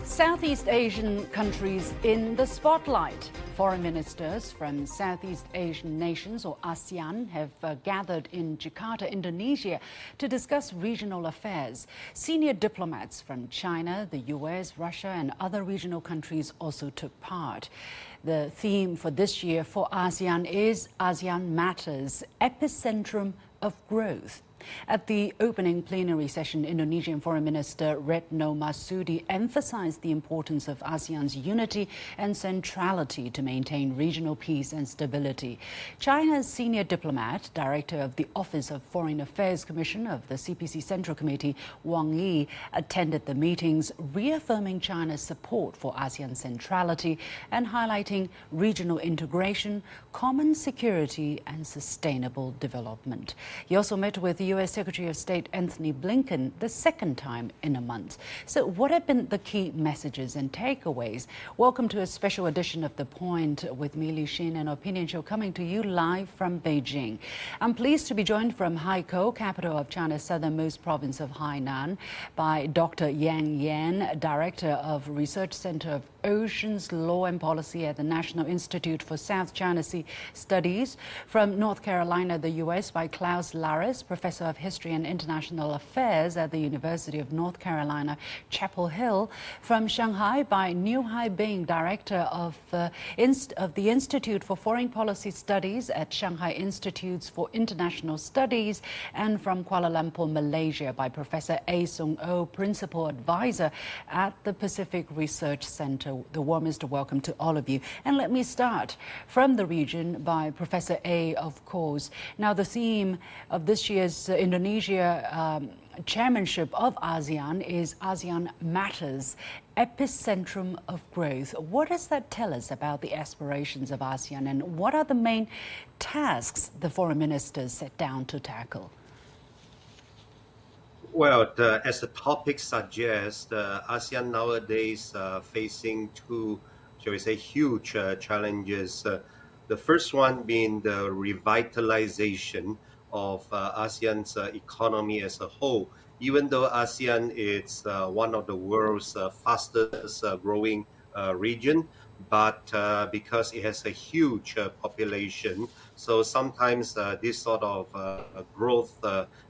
Southeast Asian countries in the spotlight. Foreign ministers from Southeast Asian nations, or ASEAN, have gathered in Jakarta, Indonesia, to discuss regional affairs. Senior diplomats from China, the US, Russia, and other regional countries also took part. The theme for this year for ASEAN is ASEAN Matters, Epicentrum of Growth. At the opening plenary session, Indonesian Foreign Minister Retno Marsudi emphasized the importance of ASEAN's unity and centrality to maintain regional peace and stability. China's senior diplomat, director of the Office of Foreign Affairs Commission of the CPC Central Committee, Wang Yi, attended the meetings, reaffirming China's support for ASEAN centrality and highlighting regional integration, common security, and sustainable development. He also met with the US Secretary of State Antony Blinken the second time in a month. So what have been the key messages and takeaways? Welcome to a special edition of The Point with me, Li Xin, an opinion show coming to you live from Beijing. I'm pleased to be joined from Haikou, capital of China's southernmost province of Hainan, by Dr. Yang Yan, Director of Research Center of Oceans Law and Policy at the National Institute for South China Sea Studies. From North Carolina, the US, by Klaus Larres, Professor of History and International Affairs at the University of North Carolina, Chapel Hill. From Shanghai, by Niu Haibin, Director of the Institute for Foreign Policy Studies at Shanghai Institutes for International Studies. And from Kuala Lumpur, Malaysia, by Professor A. Sung Oh, Principal Advisor at the Pacific Research Center. The warmest welcome to all of you. And let me start from the region by Professor A, of course. Now, the theme of this year's Indonesia chairmanship of ASEAN is ASEAN Matters, Epicentrum of Growth. What does that tell us about the aspirations of ASEAN, and what are the main tasks the foreign ministers set down to tackle? Well, as the topic suggests, ASEAN nowadays facing two, shall we say, huge challenges. The first one being the revitalization of ASEAN's economy as a whole. Even though ASEAN is one of the world's fastest growing region, but because it has a huge population, so sometimes this sort of growth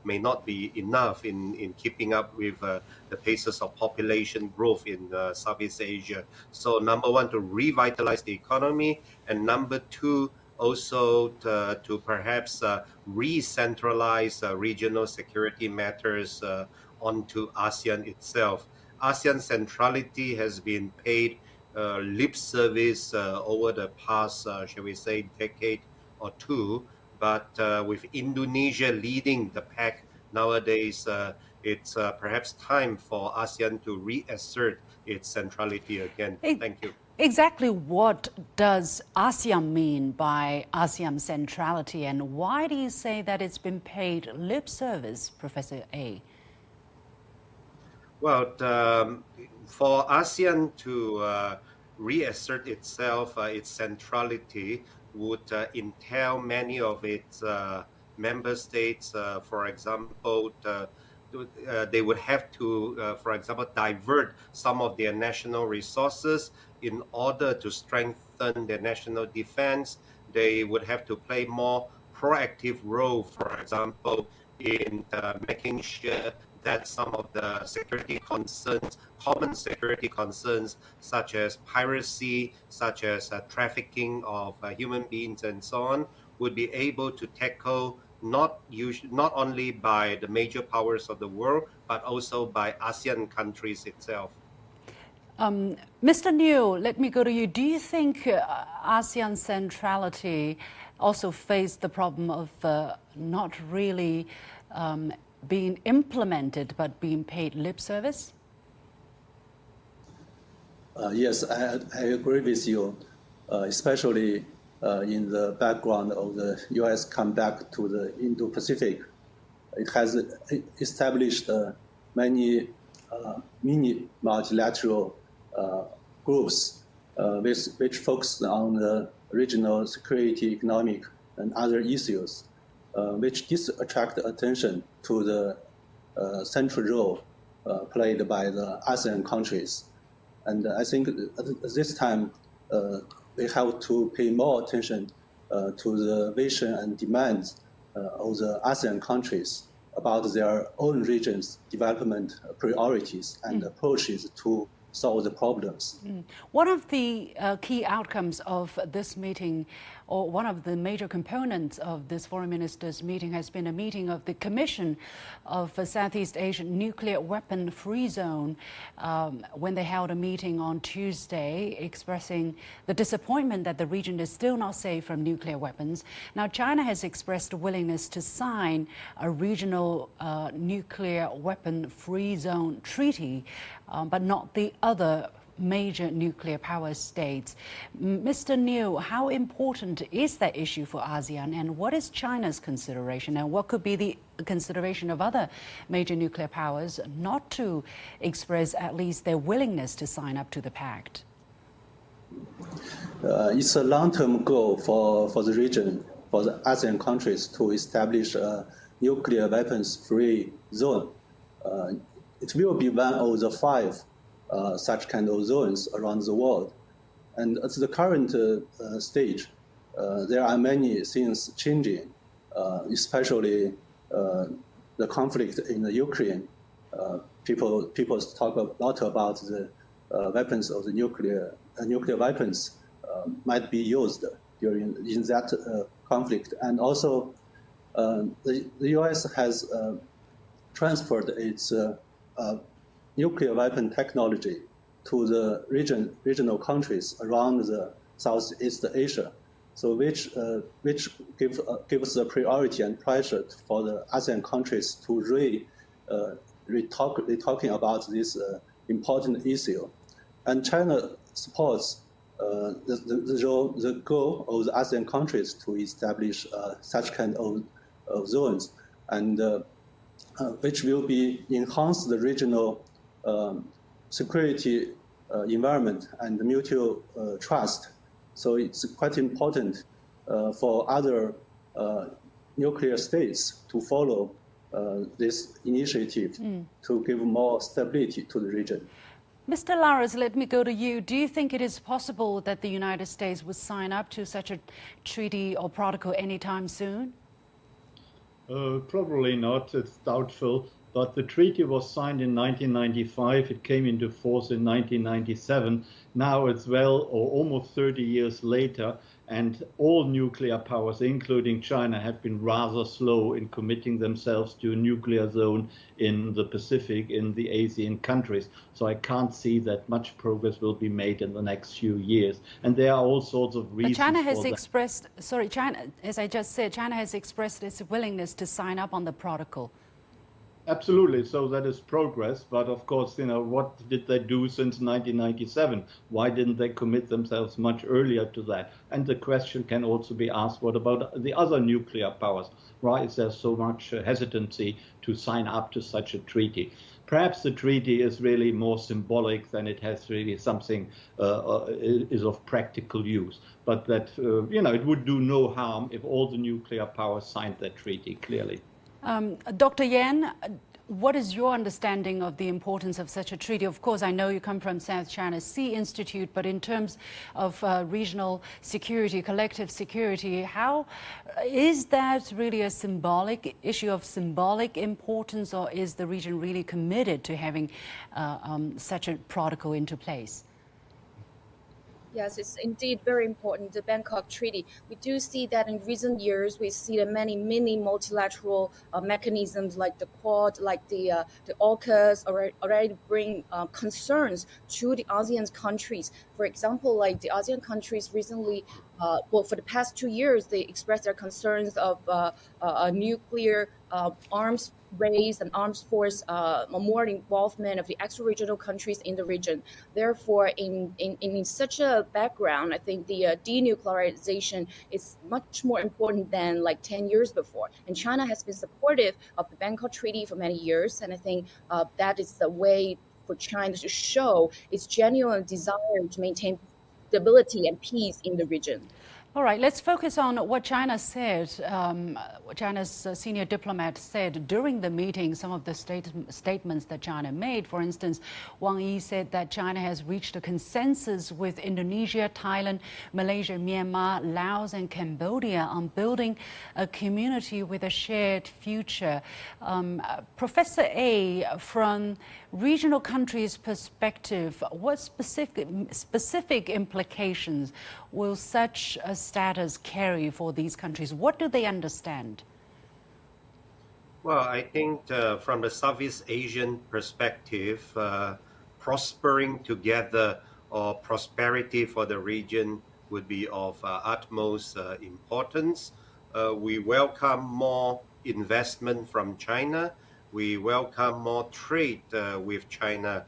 may not be enough in keeping up with the paces of population growth in Southeast Asia. So number one, to revitalize the economy, and number two, also to perhaps re-centralize regional security matters onto ASEAN itself. ASEAN centrality has been paid lip service over the past, shall we say, decade or two, but with Indonesia leading the pack nowadays, it's perhaps time for ASEAN to reassert its centrality again. Thank you. Exactly what does ASEAN mean by ASEAN centrality, and why do you say that it's been paid lip service, Professor A? Well, for ASEAN to reassert itself, its centrality would entail many of its member states, for example, they would have to, for example, divert some of their national resources in order to strengthen their national defense. They would have to play more proactive role, for example, in making sure that some of the security concerns, common security concerns, such as piracy, such as trafficking of human beings and so on, would be able to tackle not only by the major powers of the world, but also by ASEAN countries itself. Mr. Niu, let me go to you. Do you think ASEAN centrality also faced the problem of not really being implemented, but being paid lip service? Yes, I agree with you, especially in the background of the U.S. comeback to the Indo-Pacific. It has established many mini multilateral groups which focus on the regional security, economic, and other issues, which attract attention to the central role played by the ASEAN countries. And I think at this time, we have to pay more attention to the vision and demands of the ASEAN countries about their own region's development priorities and approaches to solve the problems. One of the key outcomes of this meeting, or one of the major components of this foreign ministers' meeting, has been a meeting of the Commission of Southeast Asian Nuclear Weapon Free Zone when they held a meeting on Tuesday expressing the disappointment that the region is still not safe from nuclear weapons. Now, China has expressed a willingness to sign a regional nuclear weapon free zone treaty, but not the other major nuclear power states. Mr. Niu, how important is that issue for ASEAN, and what is China's consideration, and what could be the consideration of other major nuclear powers not to express at least their willingness to sign up to the pact? It's a long-term goal for the region, for the ASEAN countries to establish a nuclear weapons-free zone. It will be one of the 5 such kind of zones around the world. And at the current stage, there are many things changing, especially the conflict in the Ukraine. People talk a lot about the weapons of the nuclear weapons might be used in that conflict. And also, the U.S. has transferred its nuclear weapon technology to the regional countries around the Southeast Asia, so which gives the priority and pressure for the ASEAN countries to talking about this important issue. And China supports the goal of the ASEAN countries to establish such kind of zones, and which will be enhance the regional security environment and mutual trust. So it's quite important for other nuclear states to follow this initiative to give more stability to the region. Mr. Larres, let me go to you. Do you think it is possible that the United States would sign up to such a treaty or protocol anytime soon? Probably not. It's doubtful. But the treaty was signed in 1995. It came into force in 1997. Now it's well or almost 30 years later, and all nuclear powers, including China, have been rather slow in committing themselves to a nuclear zone in the Pacific, in the ASEAN countries. So I can't see that much progress will be made in the next few years. And there are all sorts of reasons. But China has expressed, China, as I just said, China has expressed its willingness to sign up on the protocol. Absolutely. So that is progress. But of course, what did they do since 1997? Why didn't they commit themselves much earlier to that? And the question can also be asked, what about the other nuclear powers? Why is there so much hesitancy to sign up to such a treaty? Perhaps the treaty is really more symbolic than it has really something is of practical use. But that, it would do no harm if all the nuclear powers signed that treaty, clearly. Dr. Yan, what is your understanding of the importance of such a treaty? Of course, I know you come from South China Sea Institute, but in terms of regional security, collective security, how is that really a symbolic issue of symbolic importance, or is the region really committed to having such a protocol into place? Yes, it's indeed very important, the Bangkok Treaty. We do see that in recent years, we see that many multilateral mechanisms like the Quad, like the AUKUS already bring concerns to the ASEAN countries. For example, like the ASEAN countries recently, for the past 2 years, they expressed their concerns of a nuclear arms race and arms force more involvement of the extra-regional countries in the region. Therefore, in such a background, I think the denuclearization is much more important than like 10 years before. And China has been supportive of the Bangkok Treaty for many years, and I think that is the way for China to show its genuine desire to maintain stability and peace in the region. All right, let's focus on what China said. China's senior diplomat said during the meeting, some of the statements that China made. For instance, Wang Yi said that China has reached a consensus with Indonesia, Thailand, Malaysia, Myanmar, Laos and Cambodia on building a community with a shared future. Professor A, from regional countries' perspective, what specific implications will such a status carry for these countries? What do they understand? Well, I think from the Southeast Asian perspective, prospering together or prosperity for the region would be of utmost importance. We welcome more investment from China. We welcome more trade with China.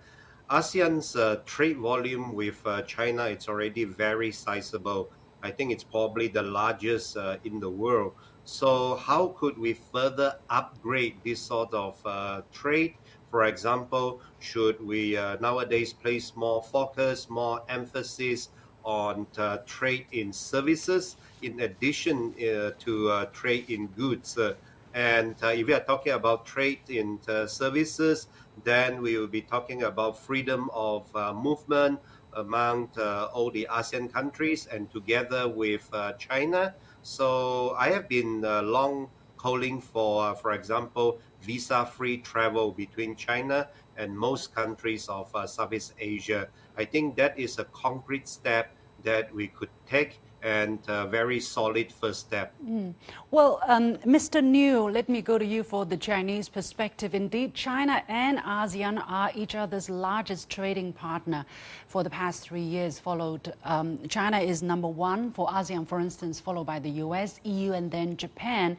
ASEAN's trade volume with China, it's already very sizable. I think it's probably the largest in the world. So how could we further upgrade this sort of trade? For example, should we nowadays place more focus, more emphasis on trade in services in addition to trade in goods? And if we are talking about trade in services, then we will be talking about freedom of movement among all the ASEAN countries and together with China. So I have been long calling for example, visa-free travel between China and most countries of Southeast Asia. I think that is a concrete step that we could take and a very solid first step. Well, Mr. Niu, let me go to you for the Chinese perspective. Indeed, China and ASEAN are each other's largest trading partner for the past 3 years. China is number one for ASEAN, for instance, followed by the US, EU, and then Japan.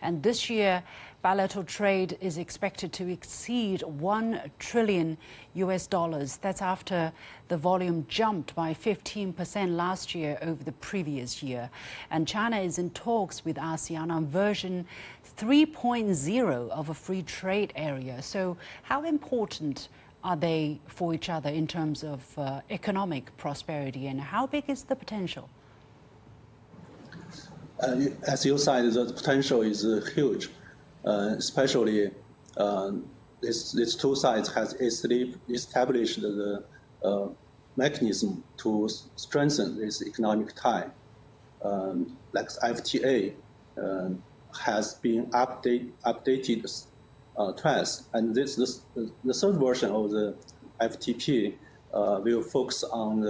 And this year, bilateral trade is expected to exceed $1 trillion. That's after the volume jumped by 15% last year over the previous year. And China is in talks with ASEAN on version 3.0 of a free trade area. So how important are they for each other in terms of economic prosperity, and how big is the potential? As you said, the potential is huge. Especially these two sides has established the mechanism to strengthen this economic tie. Like FTA has been updated twice, and the third version of the FTP will focus on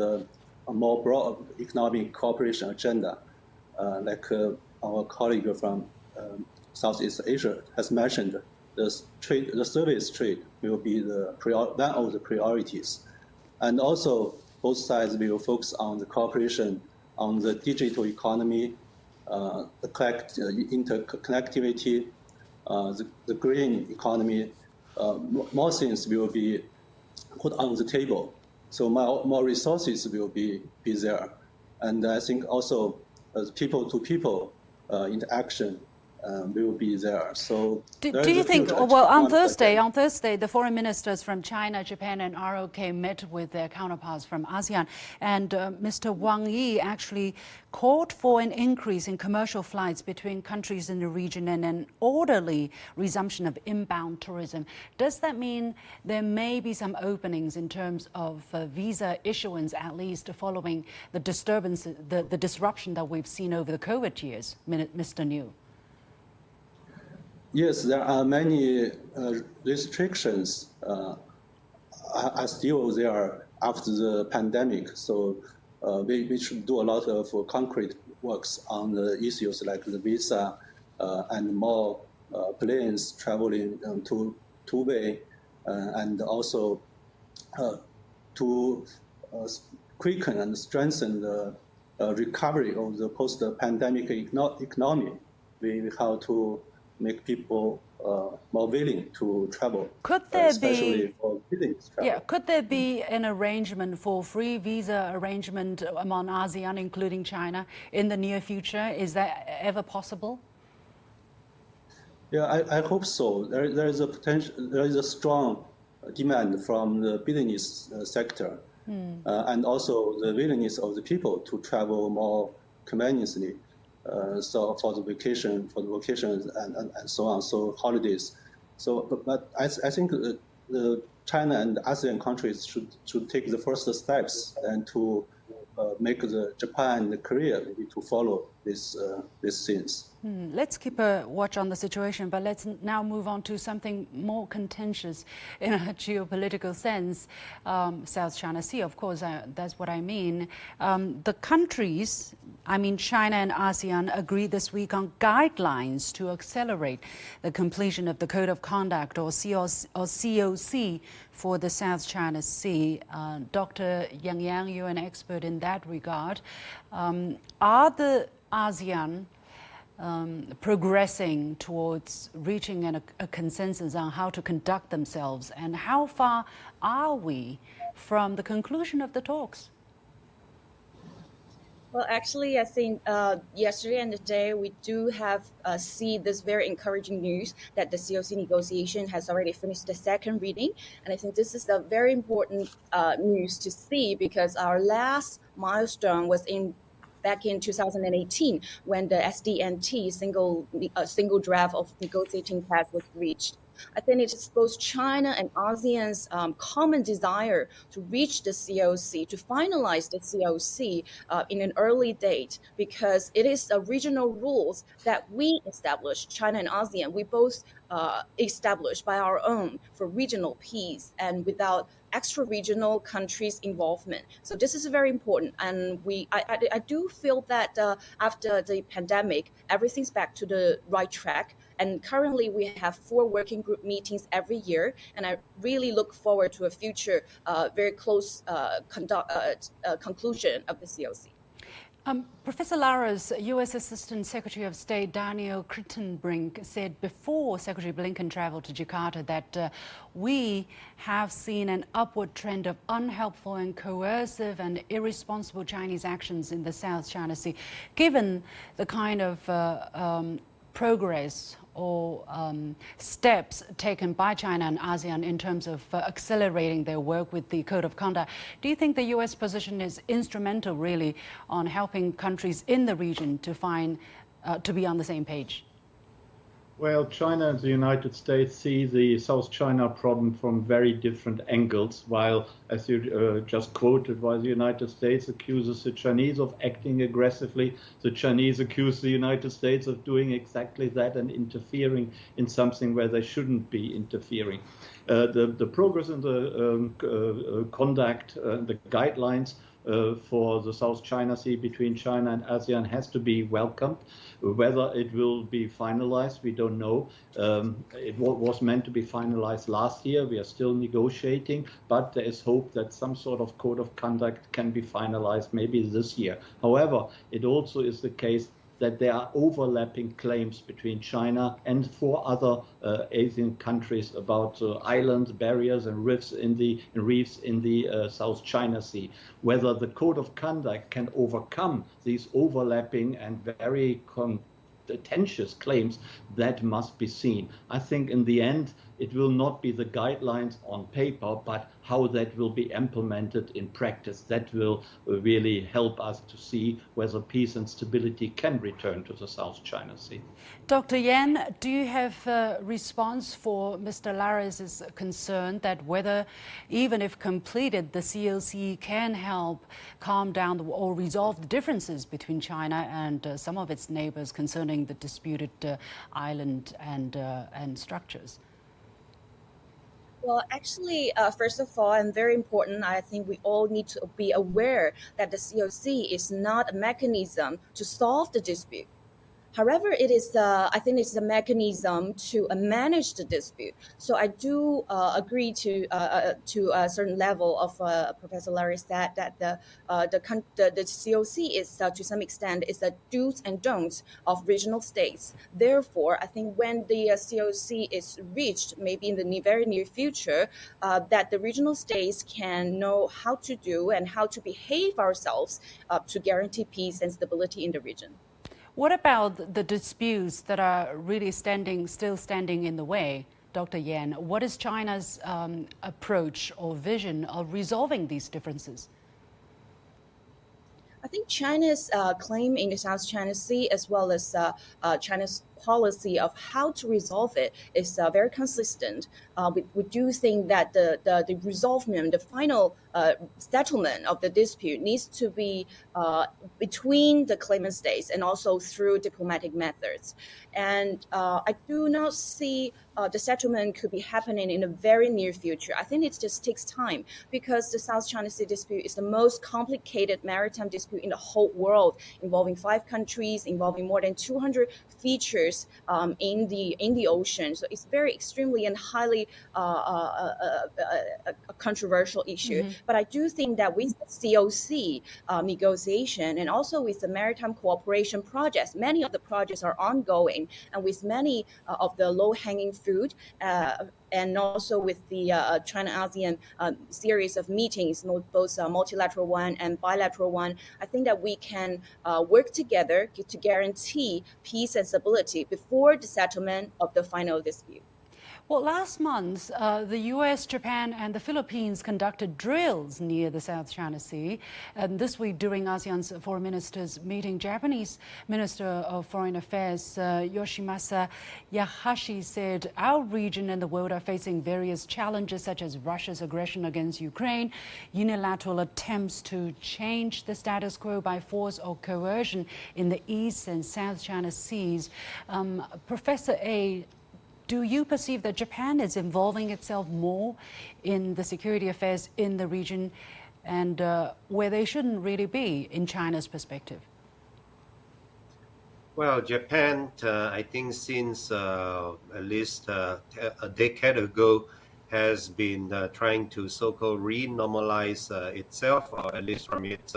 a more broad economic cooperation agenda, like our colleague from Southeast Asia has mentioned. The service trade will be one of the priorities, and also both sides will focus on the cooperation on the digital economy, the interconnectivity, the green economy. More things will be put on the table, so more resources will be there, and I think also people-to-people interaction will be there. So do you think, well, on Thursday, the foreign ministers from China, Japan and ROK met with their counterparts from ASEAN, and Mr. Wang Yi actually called for an increase in commercial flights between countries in the region and an orderly resumption of inbound tourism. Does that mean there may be some openings in terms of visa issuance, at least following the disturbance, the disruption that we've seen over the COVID years, Mr. Niu? Yes, there are many restrictions are still there after the pandemic. So we should do a lot of concrete works on the issues like the visa and more planes traveling two-way, and also to quicken and strengthen the recovery of the post-pandemic economy. We have to make people more willing to travel. Could there especially for business travel. Yeah, could there be an arrangement for free visa arrangement among ASEAN, including China, in the near future? Is that ever possible? Yeah, I hope so. There is a potential. There is a strong demand from the business sector, and also the willingness of the people to travel more conveniently. So for the vacations and so on, so holidays. So, but I think China and ASEAN countries should take the first steps and to make the Japan and Korea maybe to follow these things. Let's keep a watch on the situation, but let's now move on to something more contentious in a geopolitical sense. South China Sea, of course, that's what I mean. The countries, I mean China and ASEAN, agreed this week on guidelines to accelerate the completion of the Code of Conduct or COC for the South China Sea. Dr. Yang, you're an expert in that regard. Are the ASEAN progressing towards reaching a consensus on how to conduct themselves, and how far are we from the conclusion of the talks? Well, actually, I think yesterday and today we do have see this very encouraging news that the COC negotiation has already finished the second reading, and I think this is a very important news to see, because our last milestone was back in 2018 when the SDNT single draft of negotiating text was reached. I think it is both China and ASEAN's common desire to reach the COC, to finalize the COC in an early date, because it is the regional rules that we established, China and ASEAN, we both established by our own for regional peace and without extra-regional countries' involvement. So this is very important, and I do feel that after the pandemic, everything's back to the right track. And currently, we have 4 working group meetings every year, and I really look forward to a future very close conclusion of the COC. Professor Larres, U.S. Assistant Secretary of State Daniel Crittenbrink said before Secretary Blinken traveled to Jakarta that we have seen an upward trend of unhelpful and coercive and irresponsible Chinese actions in the South China Sea. Given the kind of progress or steps taken by China and ASEAN in terms of accelerating their work with the Code of Conduct, do you think the U.S. position is instrumental really on helping countries in the region to be on the same page? Well, China and the United States see the South China problem from very different angles, while, as you just quoted, while the United States accuses the Chinese of acting aggressively, the Chinese accuse the United States of doing exactly that and interfering in something where they shouldn't be interfering. The progress in the conduct, the guidelines for the South China Sea between China and ASEAN has to be welcomed. Whether it will be finalized, we don't know. It was meant to be finalized last year. We are still negotiating, but there is hope that some sort of code of conduct can be finalized maybe this year. However, it also is the case that there are overlapping claims between China and 4 other Asian countries about islands, barriers, and reefs in the South China Sea. Whether the Code of Conduct can overcome these overlapping and very contentious claims, that must be seen. I think in the end, it will not be the guidelines on paper, but how that will be implemented in practice. That will really help us to see whether peace and stability can return to the South China Sea. Dr. Yan, do you have a response for Mr. Larres' concern that whether, even if completed, the COC can help calm down or resolve the differences between China and some of its neighbors concerning the disputed island and structures? Well, actually, first of all, and very important, I think we all need to be aware that the COC is not a mechanism to solve the dispute. However, it is, I think it's a mechanism to manage the dispute. So I do agree to a certain level of Professor Larres said that the COC is to some extent is the do's and don'ts of regional states. Therefore, I think when the COC is reached, maybe in the very near future, that the regional states can know how to do and how to behave ourselves to guarantee peace and stability in the region. What about the disputes that are really still standing in the way, Dr. Yan? What is China's approach or vision of resolving these differences? I I think China's claim in the South China Sea, as well as China's policy of how to resolve it, is very consistent. We do think that the resolvement, the final settlement of the dispute needs to be between the claimant states and also through diplomatic methods. And I do not see the settlement could be happening in the very near future. I think it just takes time, because the South China Sea dispute is the most complicated maritime dispute in the whole world, involving 5 countries, involving more than 200 features in the ocean. So it's very extremely and highly a controversial issue. Mm-hmm. But I do think that with the COC negotiation, and also with the maritime cooperation projects, many of the projects are ongoing, and with many of the low-hanging fruit, and also with the China-ASEAN series of meetings, both multilateral one and bilateral one, I think that we can work together to guarantee peace and stability before the settlement of the final dispute. Well, last month, the U.S., Japan and the Philippines conducted drills near the South China Sea. And this week, during ASEAN's foreign ministers' meeting, Japanese Minister of Foreign Affairs Yoshimasa Hayashi said, "Our region and the world are facing various challenges, such as Russia's aggression against Ukraine, unilateral attempts to change the status quo by force or coercion in the East and South China Seas." Professor A, do you perceive that Japan is involving itself more in the security affairs in the region, and where they shouldn't really be in China's perspective? Well, Japan, I think since at least a decade ago, has been trying to so-called re-normalize itself, or at least from its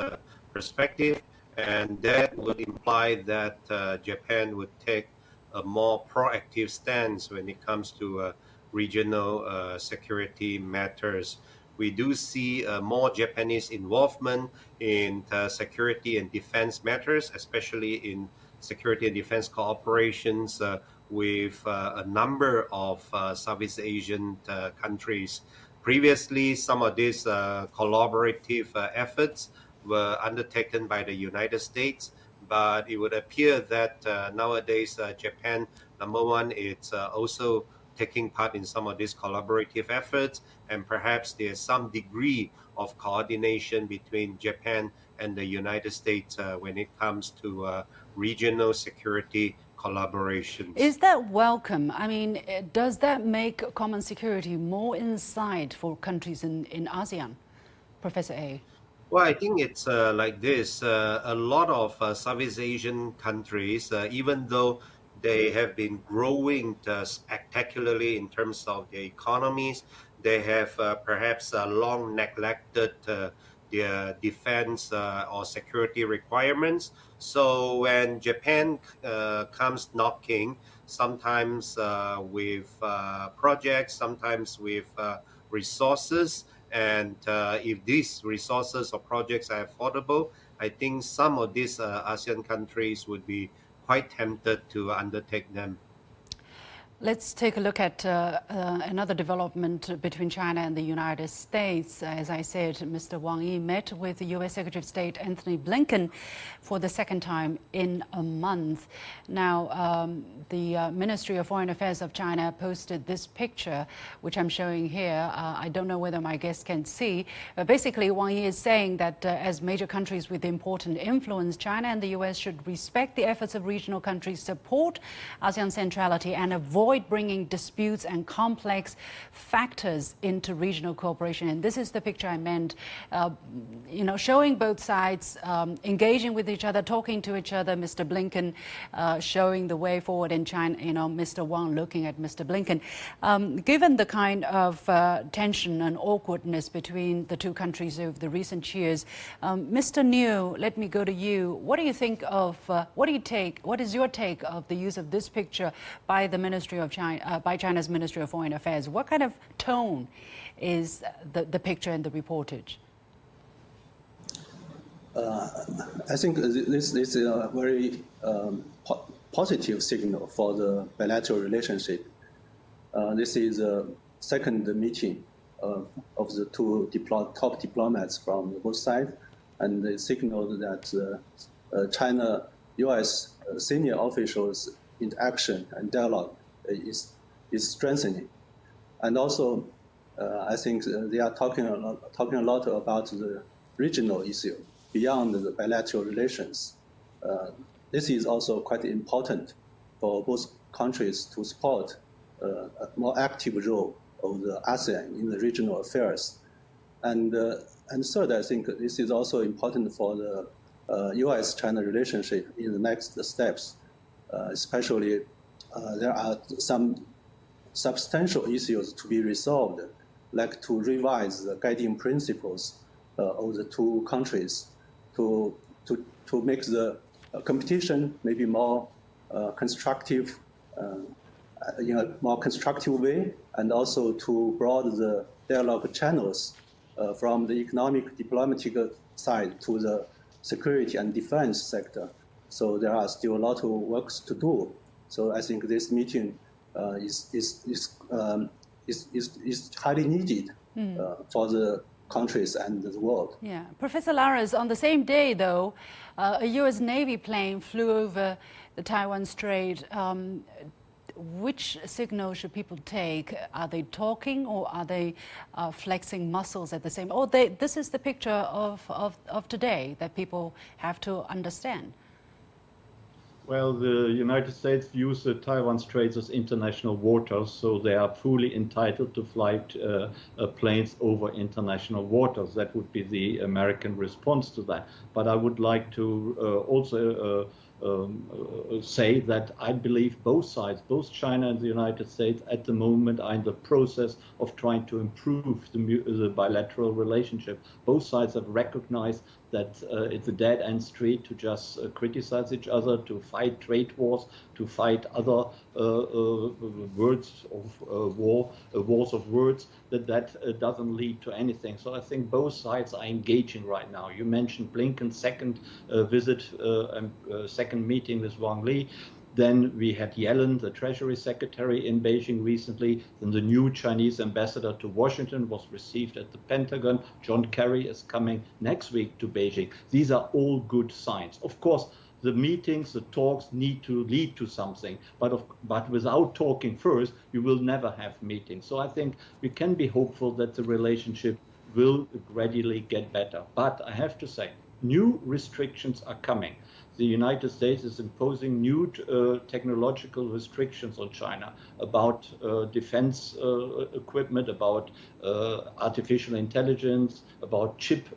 perspective. And that would imply that Japan would take a more proactive stance when it comes to regional security matters. We do see more Japanese involvement in security and defense matters, especially in security and defense cooperations with a number of Southeast Asian countries. Previously, some of these collaborative efforts were undertaken by the United States, but it would appear that nowadays Japan, number one, it's also taking part in some of these collaborative efforts, and perhaps there's some degree of coordination between Japan and the United States when it comes to regional security collaborations. Is that welcome? I mean, does that make common security more in sight for countries in ASEAN? Professor A. Well, I think it's like this. A lot of Southeast Asian countries, even though they have been growing spectacularly in terms of their economies, they have perhaps long neglected their defense or security requirements. So when Japan comes knocking, sometimes with projects, sometimes with resources, and if these resources or projects are affordable, I think some of these ASEAN countries would be quite tempted to undertake them. Let's take a look at another development between China and the United States. As I said, Mr. Wang Yi met with the U.S. Secretary of State Antony Blinken for the second time in a month. Now, the Ministry of Foreign Affairs of China posted this picture, which I'm showing here. I don't know whether my guests can see. Basically, Wang Yi is saying that as major countries with important influence, China and the U.S. should respect the efforts of regional countries, support ASEAN centrality, and avoid bringing disputes and complex factors into regional cooperation. And this is the picture I meant, showing both sides engaging with each other, talking to each other, Mr. Blinken showing the way forward in China, Mr. Wang looking at Mr. Blinken. Given the kind of tension and awkwardness between the two countries over the recent years, Mr. Niu, let me go to you. What do you think of, what is your take of the use of this picture by the Ministry of China, by China's Ministry of Foreign Affairs? What kind of tone is the picture and the reportage? I think this is a very positive signal for the bilateral relationship. This is the second meeting of the two top diplomats from both sides. and it signaled that China-U.S. Senior officials' interaction and dialogue is strengthening. And also, I think they are talking a lot about the regional issue beyond the bilateral relations. This is also quite important for both countries to support a more active role of the ASEAN in the regional affairs. And third, I think this is also important for the U.S.-China relationship in the next steps. Especially, there are some substantial issues to be resolved, like to revise the guiding principles of the two countries to make the competition maybe more constructive, in a more constructive way, and also to broaden the dialogue channels from the economic diplomatic side to the security and defense sector. So there are still a lot of work to do. So I think this meeting is highly needed for the countries and the world. Yeah. Professor Larres, on the same day, though, a U.S. Navy plane flew over the Taiwan Strait. Which signal should people take? Are they talking or are they flexing muscles at the same? Oh, this is the picture of today that people have to understand. Well, the United States views the Taiwan Straits as international waters, so they are fully entitled to fly planes over international waters. That would be the American response to that. But I would like to also say that I believe both sides, both China and the United States, at the moment are in the process of trying to improve the bilateral relationship. Both sides have recognized that it's a dead-end street to just criticize each other, to fight trade wars, to fight other wars of words, that doesn't lead to anything. So I think both sides are engaging right now. You mentioned Blinken's second visit and second meeting with Wang Yi. Then we had Yellen, the Treasury Secretary, in Beijing recently. Then the new Chinese ambassador to Washington was received at the Pentagon. John Kerry is coming next week to Beijing. These are all good signs. Of course, the meetings, the talks need to lead to something. But without talking first, you will never have meetings. So I think we can be hopeful that the relationship will gradually get better. But I have to say, new restrictions are coming. The United States is imposing new technological restrictions on China about defense equipment, about artificial intelligence, about chips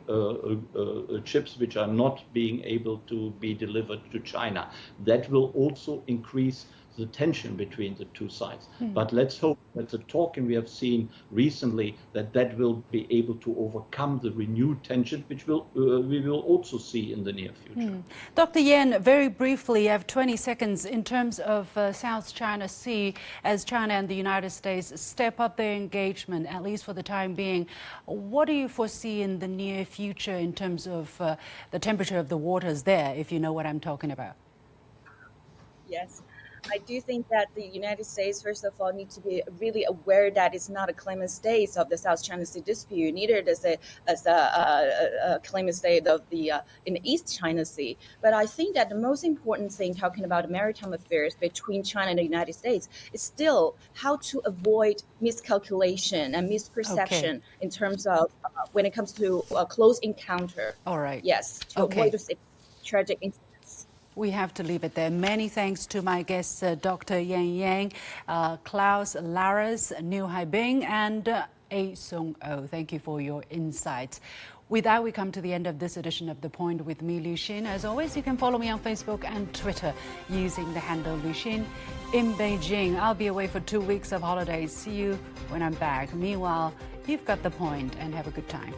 which are not being able to be delivered to China. That will also increase the tension between the two sides. But let's hope that the talking we have seen recently, that will be able to overcome the renewed tension, which we will also see in the near future. Dr. Yan, very briefly, I have 20 seconds in terms of South China Sea, as China and the United States step up their engagement, at least for the time being. What do you foresee in the near future in terms of the temperature of the waters there, if you know what I'm talking about? Yes. I do think that the United States, first of all, need to be really aware that it's not a claimant state of the South China Sea dispute, neither does it as a claimant state of the in the East China Sea. But I think that the most important thing, talking about maritime affairs between China and the United States, is still how to avoid miscalculation and misperception in terms of when it comes to a close encounter. All right. Yes, to avoid those tragic incidents. We have to leave it there. Many thanks to my guests, Dr. Yan Yang, Klaus Larres, Niu Haibin, and A Sung Oh. Thank you for your insights. With that, we come to the end of this edition of The Point with me, Liu Xin. As always, you can follow me on Facebook and Twitter using the handle Liu Xin. In Beijing, I'll be away for 2 weeks of holidays. See you when I'm back. Meanwhile, you've got The Point and have a good time.